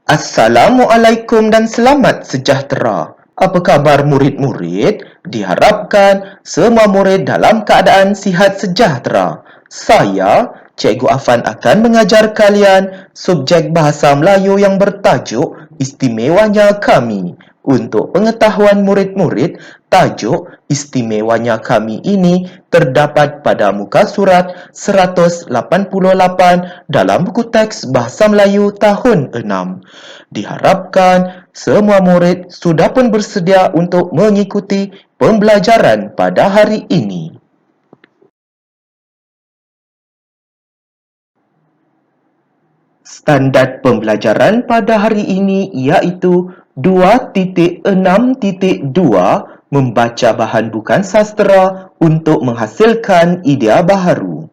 Assalamualaikum dan selamat sejahtera. Apa khabar murid-murid? Diharapkan semua murid dalam keadaan sihat sejahtera. Saya, Cikgu Afan akan mengajar kalian subjek Bahasa Melayu yang bertajuk Istimewanya Kami. Untuk pengetahuan murid-murid, tajuk Istimewanya Kami ini terdapat pada muka surat 188 dalam buku teks Bahasa Melayu tahun 6. Diharapkan semua murid sudah pun bersedia untuk mengikuti pembelajaran pada hari ini. Standard pembelajaran pada hari ini iaitu 2.6.2 membaca bahan bukan sastera untuk menghasilkan idea baharu.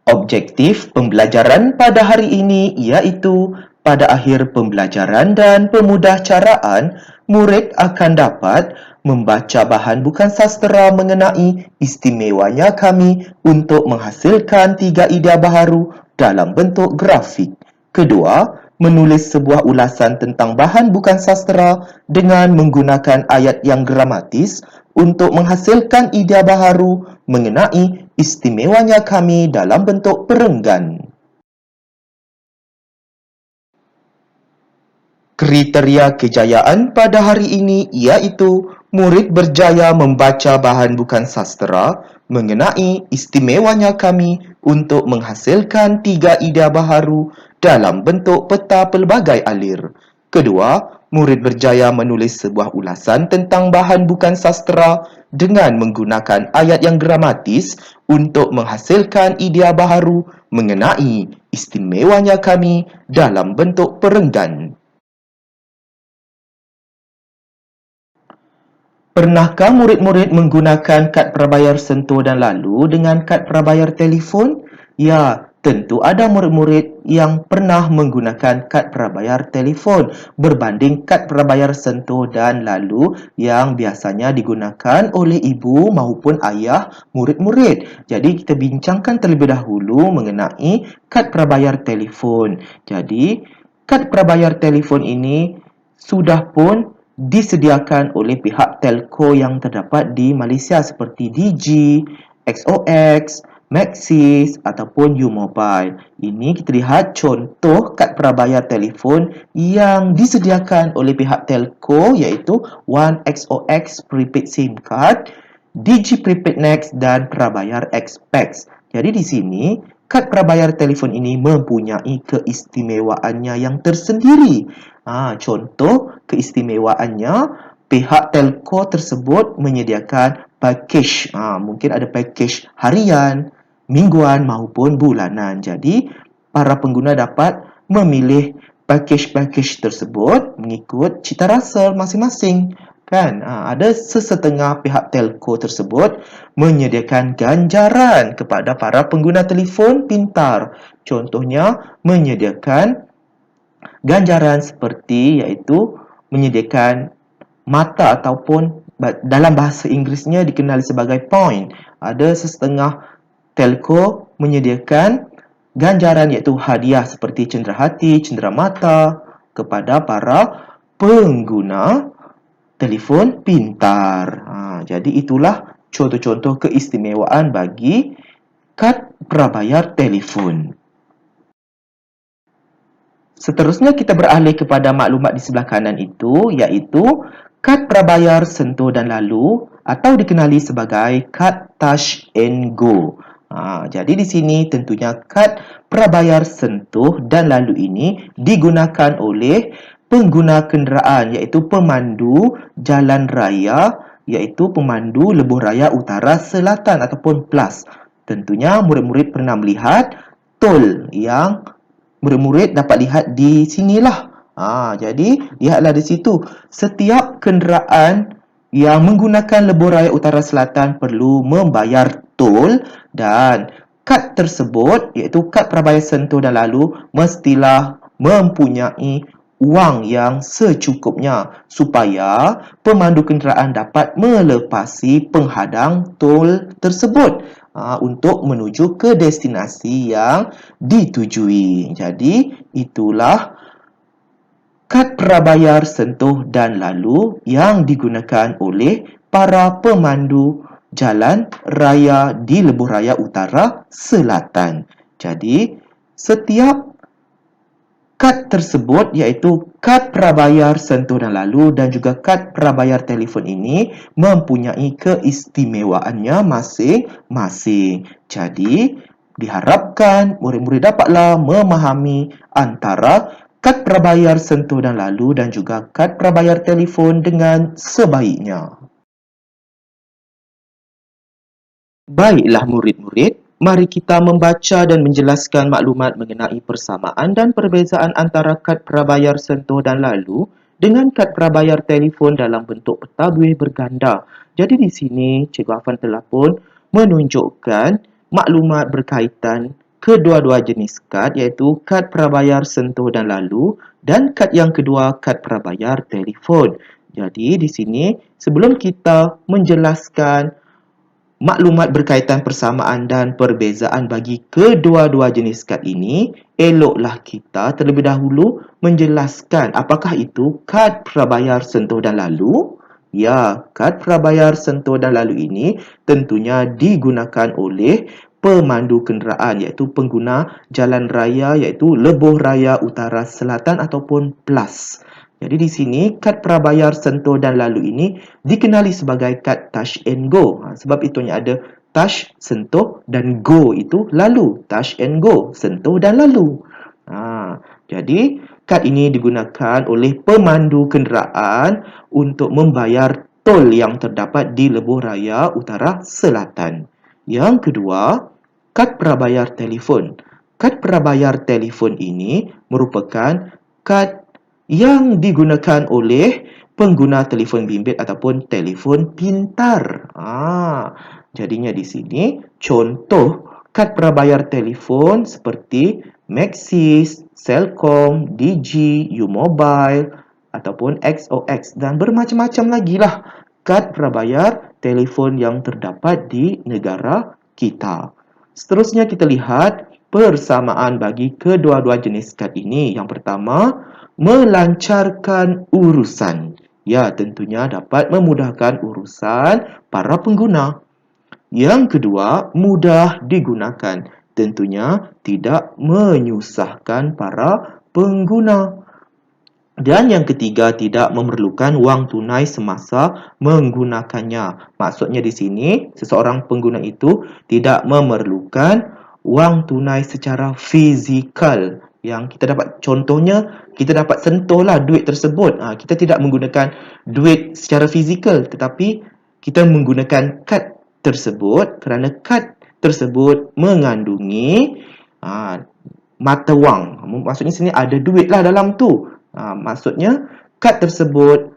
Objektif pembelajaran pada hari ini iaitu pada akhir pembelajaran dan pemudahcaraan, murid akan dapat membaca bahan bukan sastera mengenai istimewanya kami untuk menghasilkan 3 idea baharu dalam bentuk grafik. Kedua, menulis sebuah ulasan tentang bahan bukan sastera dengan menggunakan ayat yang gramatis untuk menghasilkan idea baharu mengenai istimewanya kami dalam bentuk perenggan. Kriteria kejayaan pada hari ini iaitu murid berjaya membaca bahan bukan sastera mengenai istimewanya kami untuk menghasilkan 3 idea baharu dalam bentuk peta pelbagai alir. Kedua, murid berjaya menulis sebuah ulasan tentang bahan bukan sastera dengan menggunakan ayat yang gramatis untuk menghasilkan idea baharu mengenai istimewanya kami dalam bentuk perenggan. Pernahkah murid-murid menggunakan kad prabayar sentuh dan lalu dengan kad prabayar telefon? Ya, tentu ada murid-murid yang pernah menggunakan kad prabayar telefon berbanding kad prabayar sentuh dan lalu yang biasanya digunakan oleh ibu maupun ayah murid-murid. Jadi kita bincangkan terlebih dahulu mengenai kad prabayar telefon. Jadi, kad prabayar telefon ini sudah pun disediakan oleh pihak telco yang terdapat di Malaysia seperti Digi, XOX, Maxis ataupun U-Mobile. Ini kita lihat contoh kad prabayar telefon yang disediakan oleh pihak telco iaitu One XOX Prepaid SIM Card, Digi Prepaid Next dan Prabayar Xpex. Jadi di sini kad prabayar telefon ini mempunyai keistimewaannya yang tersendiri. Contoh keistimewaannya, pihak telco tersebut menyediakan package. Mungkin ada package harian, mingguan maupun bulanan. Jadi, para pengguna dapat memilih package-package tersebut mengikut cita rasa masing-masing. Ada sesetengah pihak telco tersebut menyediakan ganjaran kepada para pengguna telefon pintar. Contohnya, menyediakan ganjaran seperti iaitu menyediakan mata ataupun dalam bahasa Inggerisnya dikenali sebagai point. Ada sesetengah telco menyediakan ganjaran iaitu hadiah seperti cenderahati, cenderamata kepada para pengguna telefon pintar. Jadi itulah contoh-contoh keistimewaan bagi kad prabayar telefon. Seterusnya kita beralih kepada maklumat di sebelah kanan itu iaitu kad prabayar sentuh dan lalu atau dikenali sebagai kad touch and go. Jadi di sini tentunya kad prabayar sentuh dan lalu ini digunakan oleh pengguna kenderaan iaitu pemandu jalan raya iaitu pemandu lebuh raya utara selatan ataupun PLUS. Tentunya murid-murid pernah melihat tol yang murid-murid dapat lihat di sinilah. Jadi, lihatlah di situ. Setiap kenderaan yang menggunakan lebuh raya utara selatan perlu membayar tol dan kad tersebut, iaitu kad prabayar sentuh dan lalu, mestilah mempunyai wang yang secukupnya supaya pemandu kenderaan dapat melepasi penghadang tol tersebut untuk menuju ke destinasi yang ditujui. Jadi, itulah kad prabayar sentuh dan lalu yang digunakan oleh para pemandu jalan raya di Lebuh Raya Utara Selatan. Jadi, setiap kad tersebut iaitu kad prabayar sentuh dan lalu dan juga kad prabayar telefon ini mempunyai keistimewaannya masing-masing. Jadi, diharapkan murid-murid dapatlah memahami antara kad prabayar sentuh dan lalu dan juga kad prabayar telefon dengan sebaiknya. Baiklah murid-murid, mari kita membaca dan menjelaskan maklumat mengenai persamaan dan perbezaan antara kad prabayar sentuh dan lalu dengan kad prabayar telefon dalam bentuk peta buih berganda. Jadi di sini Cikgu Afan telah pun menunjukkan maklumat berkaitan kedua-dua jenis kad iaitu kad prabayar sentuh dan lalu dan kad yang kedua kad prabayar telefon. Jadi di sini sebelum kita menjelaskan maklumat berkaitan persamaan dan perbezaan bagi kedua-dua jenis kad ini, eloklah kita terlebih dahulu menjelaskan apakah itu kad prabayar sentuh dan lalu. Ya, kad prabayar sentuh dan lalu ini tentunya digunakan oleh pemandu kenderaan iaitu pengguna jalan raya iaitu Lebuh Raya Utara Selatan ataupun PLUS. Jadi di sini kad prabayar sentuh dan lalu ini dikenali sebagai kad touch and go. Sebab itunya ada touch, sentuh dan go itu lalu. Touch and go, sentuh dan lalu. Jadi kad ini digunakan oleh pemandu kenderaan untuk membayar tol yang terdapat di Lebuh Raya Utara Selatan. Yang kedua, kad prabayar telefon. Kad prabayar telefon ini merupakan kad yang digunakan oleh pengguna telefon bimbit ataupun telefon pintar. Jadinya di sini contoh kad prabayar telefon seperti Maxis, Celcom, Digi, U-Mobile ataupun XOX dan bermacam-macam lagi lah kad prabayar telefon yang terdapat di negara kita. Seterusnya kita lihat persamaan bagi kedua-dua jenis kad ini. Yang pertama, melancarkan urusan. Ya, tentunya dapat memudahkan urusan para pengguna. Yang kedua, mudah digunakan. Tentunya tidak menyusahkan para pengguna. Dan yang ketiga, tidak memerlukan wang tunai semasa menggunakannya. Maksudnya di sini, seseorang pengguna itu tidak memerlukan wang tunai secara fizikal. Yang kita dapat contohnya, kita dapat sentuhlah duit tersebut. Kita tidak menggunakan duit secara fizikal, tetapi kita menggunakan kad tersebut kerana kad tersebut mengandungi mata wang. Maksudnya sini ada duit lah dalam tu. Maksudnya kad tersebut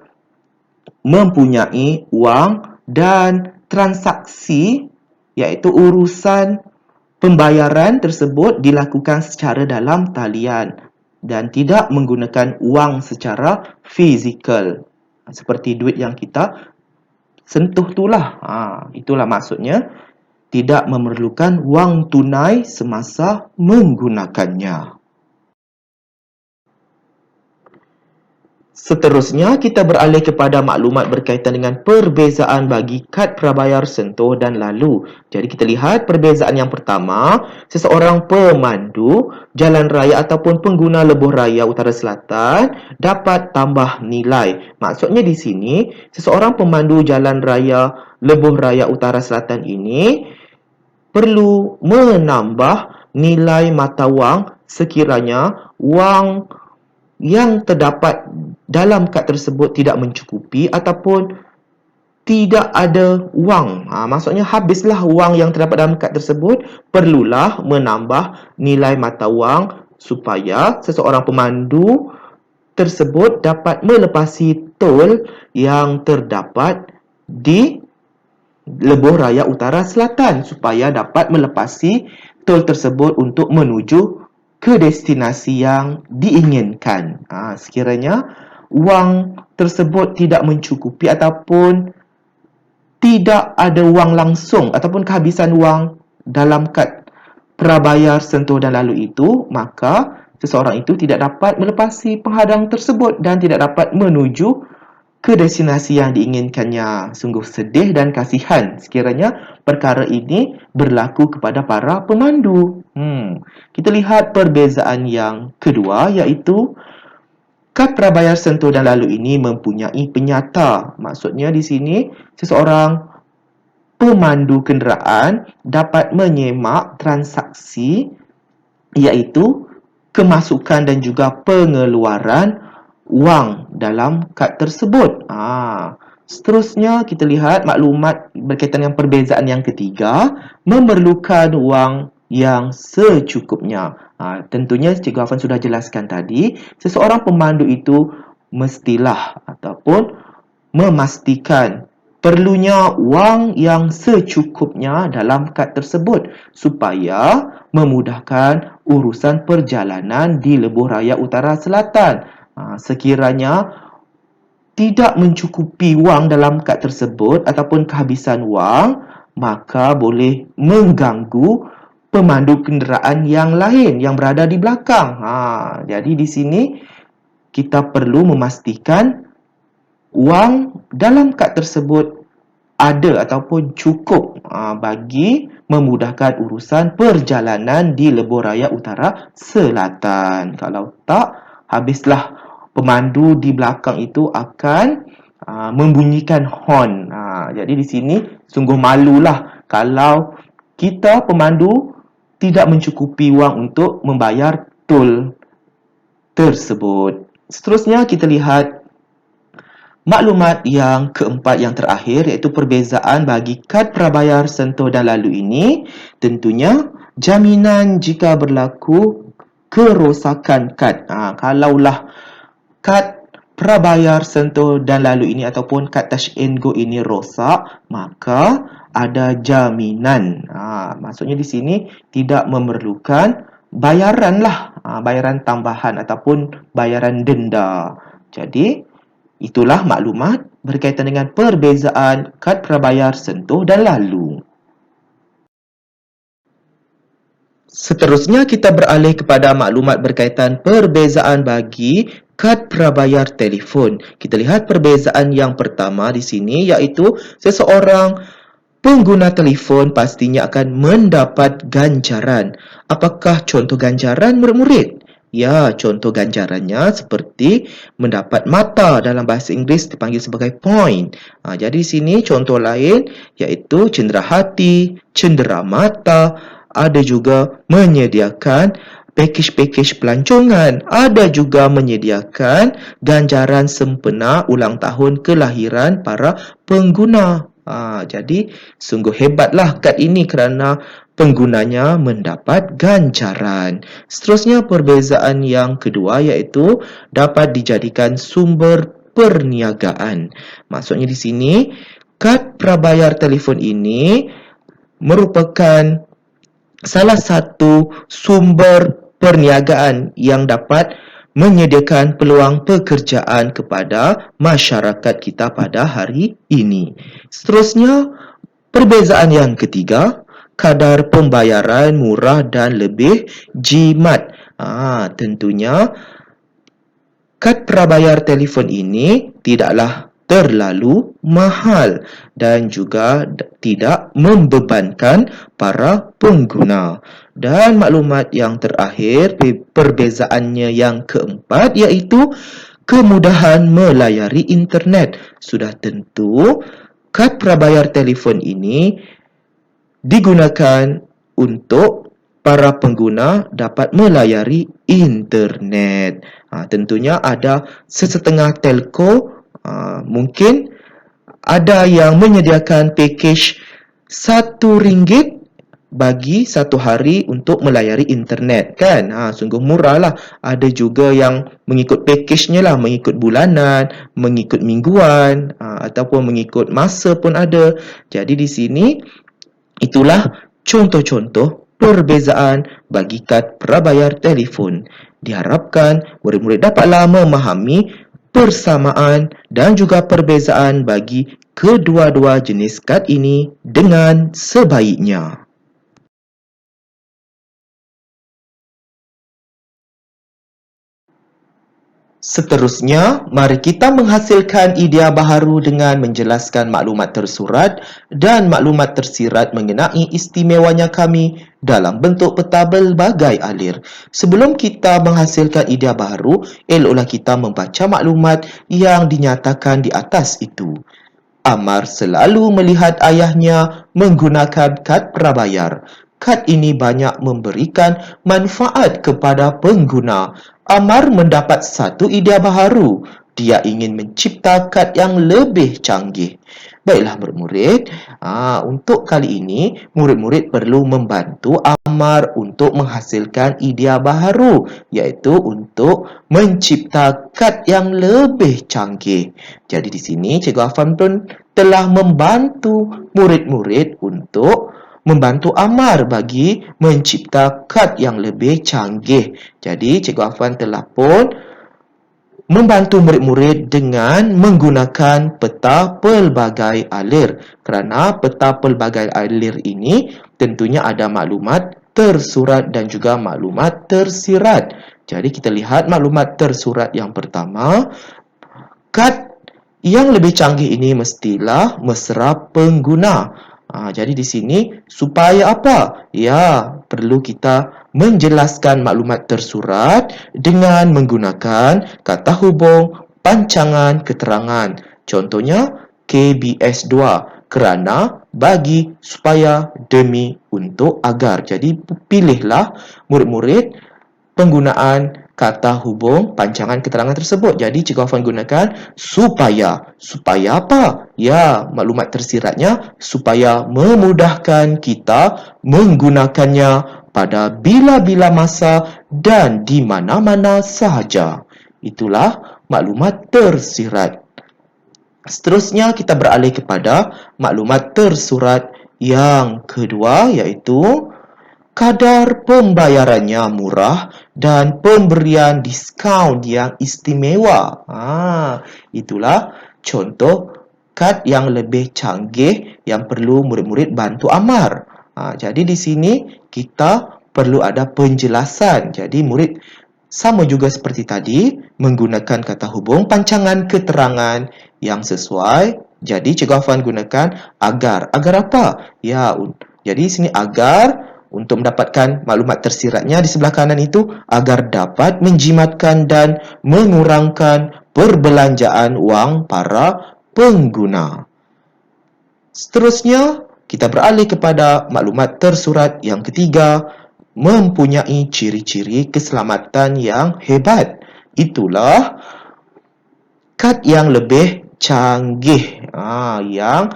mempunyai wang dan transaksi iaitu urusan pembayaran tersebut dilakukan secara dalam talian dan tidak menggunakan wang secara fizikal. Seperti duit yang kita sentuh itulah. Itulah maksudnya tidak memerlukan wang tunai semasa menggunakannya. Seterusnya, kita beralih kepada maklumat berkaitan dengan perbezaan bagi kad prabayar sentuh dan lalu. Jadi kita lihat perbezaan yang pertama, seseorang pemandu jalan raya ataupun pengguna Lebuh Raya Utara Selatan dapat tambah nilai. Maksudnya di sini, seseorang pemandu jalan raya Lebuh Raya Utara Selatan ini perlu menambah nilai mata wang sekiranya wang yang terdapat dalam kad tersebut tidak mencukupi ataupun tidak ada wang. Maksudnya habislah wang yang terdapat dalam kad tersebut, perlulah menambah nilai mata wang supaya seseorang pemandu tersebut dapat melepasi tol yang terdapat di Lebuh Raya Utara Selatan supaya dapat melepasi tol tersebut untuk menuju ke destinasi yang diinginkan. Sekiranya wang tersebut tidak mencukupi ataupun tidak ada wang langsung ataupun kehabisan wang dalam kad prabayar sentuh dan lalu itu, maka seseorang itu tidak dapat melepasi penghadang tersebut dan tidak dapat menuju ke destinasi yang diinginkannya. Sungguh sedih dan kasihan sekiranya perkara ini berlaku kepada para pemandu. Kita lihat perbezaan yang kedua, iaitu kad prabayar sentuh dan lalu ini mempunyai penyata. Maksudnya di sini seseorang pemandu kenderaan dapat menyemak transaksi, iaitu kemasukan dan juga pengeluaran wang dalam kad tersebut. Seterusnya kita lihat maklumat berkaitan dengan perbezaan yang ketiga, memerlukan wang yang secukupnya. Tentunya Cikgu Afan sudah jelaskan tadi, seseorang pemandu itu mestilah ataupun memastikan perlunya wang yang secukupnya dalam kad tersebut supaya memudahkan urusan perjalanan di lebuh raya utara selatan. Sekiranya tidak mencukupi wang dalam kad tersebut ataupun kehabisan wang, maka boleh mengganggu pemandu kenderaan yang lain yang berada di belakang. Jadi di sini kita perlu memastikan wang dalam kad tersebut ada ataupun cukup bagi memudahkan urusan perjalanan di lebuh raya utara selatan. Kalau tak, habislah pemandu di belakang itu akan membunyikan horn. Jadi di sini sungguh malulah kalau kita pemandu tidak mencukupi wang untuk membayar tol tersebut. Seterusnya kita lihat maklumat yang keempat yang terakhir, iaitu perbezaan bagi kad prabayar sentuh dan lalu ini. Tentunya jaminan jika berlaku kerosakan kad. Kalaulah kad prabayar sentuh dan lalu ini ataupun kad touch and go ini rosak, maka ada jaminan. Maksudnya di sini tidak memerlukan bayaran tambahan ataupun bayaran denda. Jadi itulah maklumat berkaitan dengan perbezaan kad prabayar sentuh dan lalu. Seterusnya kita beralih kepada maklumat berkaitan perbezaan bagi kad prabayar telefon. Kita lihat perbezaan yang pertama di sini, iaitu seseorang pengguna telefon pastinya akan mendapat ganjaran. Apakah contoh ganjaran murid-murid? Ya, contoh ganjarannya seperti mendapat mata, dalam bahasa Inggeris dipanggil sebagai point. Jadi di sini contoh lain iaitu cendera hati, cendera mata, ada juga menyediakan pakej-pakej pelancongan, ada juga menyediakan ganjaran sempena ulang tahun kelahiran para pengguna. Jadi sungguh hebatlah kad ini kerana penggunanya mendapat ganjaran. Seterusnya perbezaan yang kedua iaitu dapat dijadikan sumber perniagaan. Maksudnya di sini kad prabayar telefon ini merupakan salah satu sumber perniagaan yang dapat menyediakan peluang pekerjaan kepada masyarakat kita pada hari ini. Seterusnya, perbezaan yang ketiga, kadar pembayaran murah dan lebih jimat. Tentunya, kad prabayar telefon ini tidaklah terlalu mahal dan juga tidak membebankan para pengguna. Dan maklumat yang terakhir, perbezaannya yang keempat, iaitu kemudahan melayari internet. Sudah tentu, kad prabayar telefon ini digunakan untuk para pengguna dapat melayari internet. Tentunya ada sesetengah telco, mungkin ada yang menyediakan pakej RM1 bagi satu hari untuk melayari internet, kan? Sungguh murah lah. Ada juga yang mengikut pakejnya lah, mengikut bulanan, mengikut mingguan, ataupun mengikut masa pun ada. Jadi di sini itulah contoh-contoh perbezaan bagi kad prabayar telefon. Diharapkan murid-murid dapatlah memahami persamaan dan juga perbezaan bagi kedua-dua jenis kad ini dengan sebaiknya. Seterusnya, mari kita menghasilkan idea baharu dengan menjelaskan maklumat tersurat dan maklumat tersirat mengenai istimewanya kami dalam bentuk peta pelbagai alir. Sebelum kita menghasilkan idea baharu, eloklah kita membaca maklumat yang dinyatakan di atas itu. Amar selalu melihat ayahnya menggunakan kad prabayar. Kad ini banyak memberikan manfaat kepada pengguna. Amar mendapat satu idea baharu. Dia ingin mencipta kad yang lebih canggih. Baiklah murid-murid, untuk kali ini murid-murid perlu membantu Amar untuk menghasilkan idea baharu, iaitu untuk mencipta kad yang lebih canggih. Jadi di sini Cikgu Afan pun telah membantu murid-murid untuk membantu Amar bagi mencipta kad yang lebih canggih. Jadi Cikgu Afan telah pun membantu murid-murid dengan menggunakan peta pelbagai alir. Kerana peta pelbagai alir ini tentunya ada maklumat tersurat dan juga maklumat tersirat. Jadi kita lihat maklumat tersurat yang pertama. Kad yang lebih canggih ini mestilah mesra pengguna. Jadi di sini supaya apa? Ya, perlu kita menjelaskan maklumat tersurat dengan menggunakan kata hubung pancangan keterangan. Contohnya KBS 2 kerana, bagi, supaya, demi, untuk, agar. Jadi pilihlah murid-murid penggunaan kata hubung pancangan keterangan tersebut. Jadi Cikgu Afan gunakan supaya. Supaya apa? Ya, maklumat tersiratnya supaya memudahkan kita menggunakannya pada bila-bila masa dan di mana-mana sahaja. Itulah maklumat tersirat. Seterusnya kita beralih kepada maklumat tersurat yang kedua, iaitu kadar pembayarannya murah dan pemberian diskaun yang istimewa. Itulah contoh kad yang lebih canggih yang perlu murid-murid bantu Amar. Jadi di sini kita perlu ada penjelasan. Jadi murid sama juga seperti tadi menggunakan kata hubung pancangan keterangan yang sesuai. Jadi Cikgu Afan gunakan agar. Agar apa? Ya, jadi di sini agar untuk mendapatkan maklumat tersiratnya di sebelah kanan itu agar dapat menjimatkan dan mengurangkan perbelanjaan wang para pengguna. Seterusnya, kita beralih kepada maklumat tersurat yang ketiga, mempunyai ciri-ciri keselamatan yang hebat. Itulah kad yang lebih canggih yang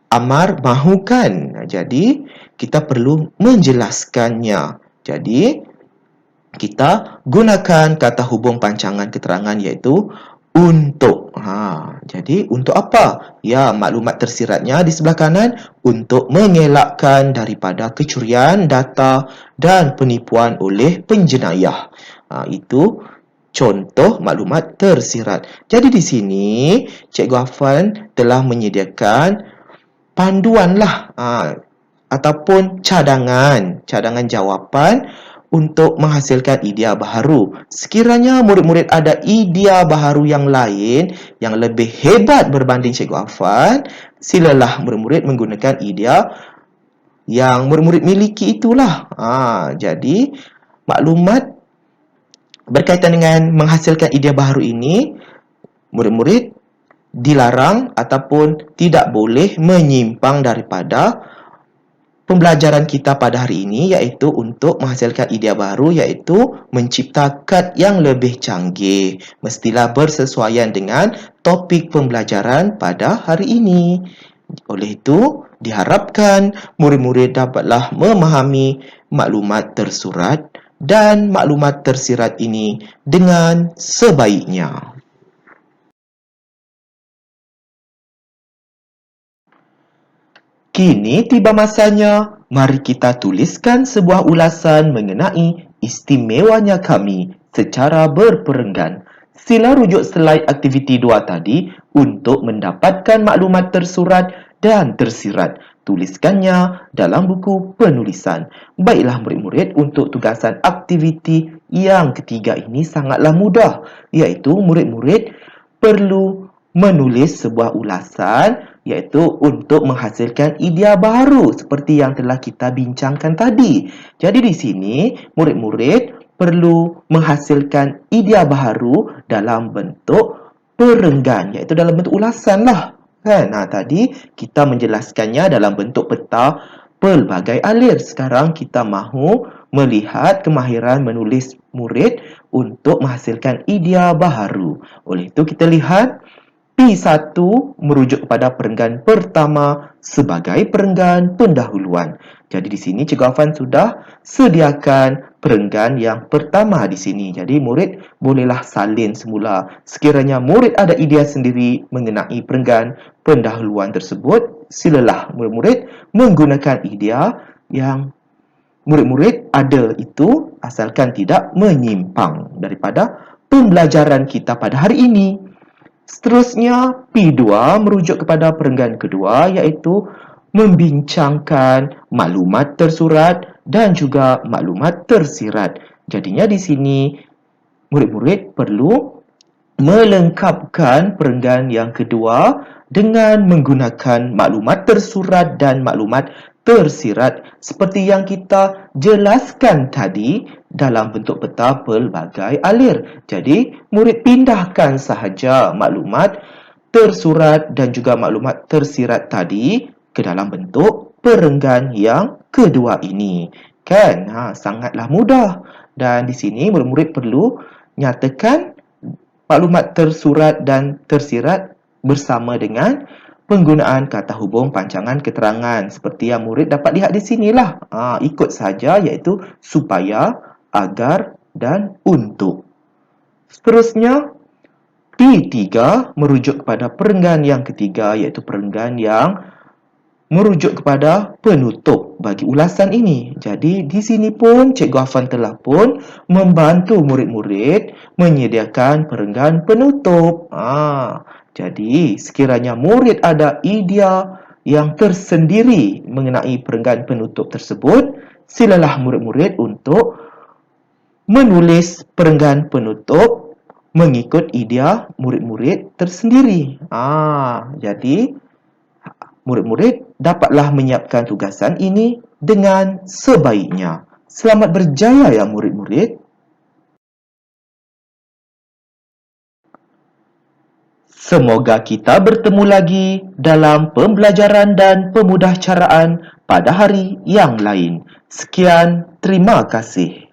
Amar mahukan. Jadi, kita perlu menjelaskannya. Jadi, kita gunakan kata hubung pancangan keterangan iaitu untuk. Jadi, untuk apa? Ya, maklumat tersiratnya di sebelah kanan untuk mengelakkan daripada kecurian data dan penipuan oleh penjenayah. Itu contoh maklumat tersirat. Jadi di sini Cikgu Afan telah menyediakan panduanlah ataupun cadangan jawapan untuk menghasilkan idea baharu. Sekiranya murid-murid ada idea baharu yang lain yang lebih hebat berbanding Cikgu Afan, silalah murid-murid menggunakan idea yang murid-murid miliki itulah. Jadi maklumat berkaitan dengan menghasilkan idea baharu ini, murid-murid dilarang ataupun tidak boleh menyimpang daripada pembelajaran kita pada hari ini, iaitu untuk menghasilkan idea baru, iaitu mencipta kad yang lebih canggih. Mestilah bersesuaian dengan topik pembelajaran pada hari ini. Oleh itu, diharapkan murid-murid dapatlah memahami maklumat tersurat dan maklumat tersirat ini dengan sebaiknya. Kini tiba masanya Mari kita tuliskan sebuah ulasan mengenai istimewanya kami secara berperenggan. Sila rujuk slide aktiviti 2 tadi untuk mendapatkan maklumat tersurat dan tersirat. Tuliskannya dalam buku penulisan. Baiklah murid-murid, untuk tugasan aktiviti yang ketiga ini sangatlah mudah, iaitu murid-murid perlu menulis sebuah ulasan iaitu untuk menghasilkan idea baru seperti yang telah kita bincangkan tadi. Jadi di sini murid-murid perlu menghasilkan idea baru dalam bentuk perenggan, iaitu dalam bentuk ulasan lah. Kan? Tadi kita menjelaskannya dalam bentuk peta pelbagai alir. Sekarang kita mahu melihat kemahiran menulis murid untuk menghasilkan idea baru. Oleh itu kita lihat P1 merujuk kepada perenggan pertama sebagai perenggan pendahuluan. Jadi di sini Cikgu Afan sudah sediakan perenggan yang pertama di sini. Jadi murid bolehlah salin semula. Sekiranya murid ada idea sendiri mengenai perenggan pendahuluan tersebut, silalah murid-murid menggunakan idea yang murid-murid ada itu, asalkan tidak menyimpang daripada pembelajaran kita pada hari ini. Seterusnya, P2 merujuk kepada perenggan kedua, iaitu membincangkan maklumat tersurat dan juga maklumat tersirat. Jadinya di sini murid-murid perlu melengkapkan perenggan yang kedua dengan menggunakan maklumat tersurat dan maklumat tersirat seperti yang kita jelaskan tadi dalam bentuk peta pelbagai alir. Jadi, murid pindahkan sahaja maklumat tersurat dan juga maklumat tersirat tadi ke dalam bentuk perenggan yang kedua ini. Kan? Sangatlah mudah. Dan di sini murid-murid perlu nyatakan maklumat tersurat dan tersirat bersama dengan penggunaan kata hubung pancangan keterangan seperti yang murid dapat lihat di sinilah. Ikut saja, iaitu supaya, agar dan untuk. Seterusnya, P3 merujuk kepada perenggan yang ketiga, iaitu perenggan yang merujuk kepada penutup bagi ulasan ini. Jadi di sini pun Cikgu Afan telah pun membantu murid-murid menyediakan perenggan penutup. Jadi sekiranya murid ada idea yang tersendiri mengenai perenggan penutup tersebut, silalah murid-murid untuk menulis perenggan penutup mengikut idea murid-murid tersendiri. Jadi murid-murid dapatlah menyiapkan tugasan ini dengan sebaiknya. Selamat berjaya ya murid-murid. Semoga kita bertemu lagi dalam pembelajaran dan pemudahcaraan pada hari yang lain. Sekian, terima kasih.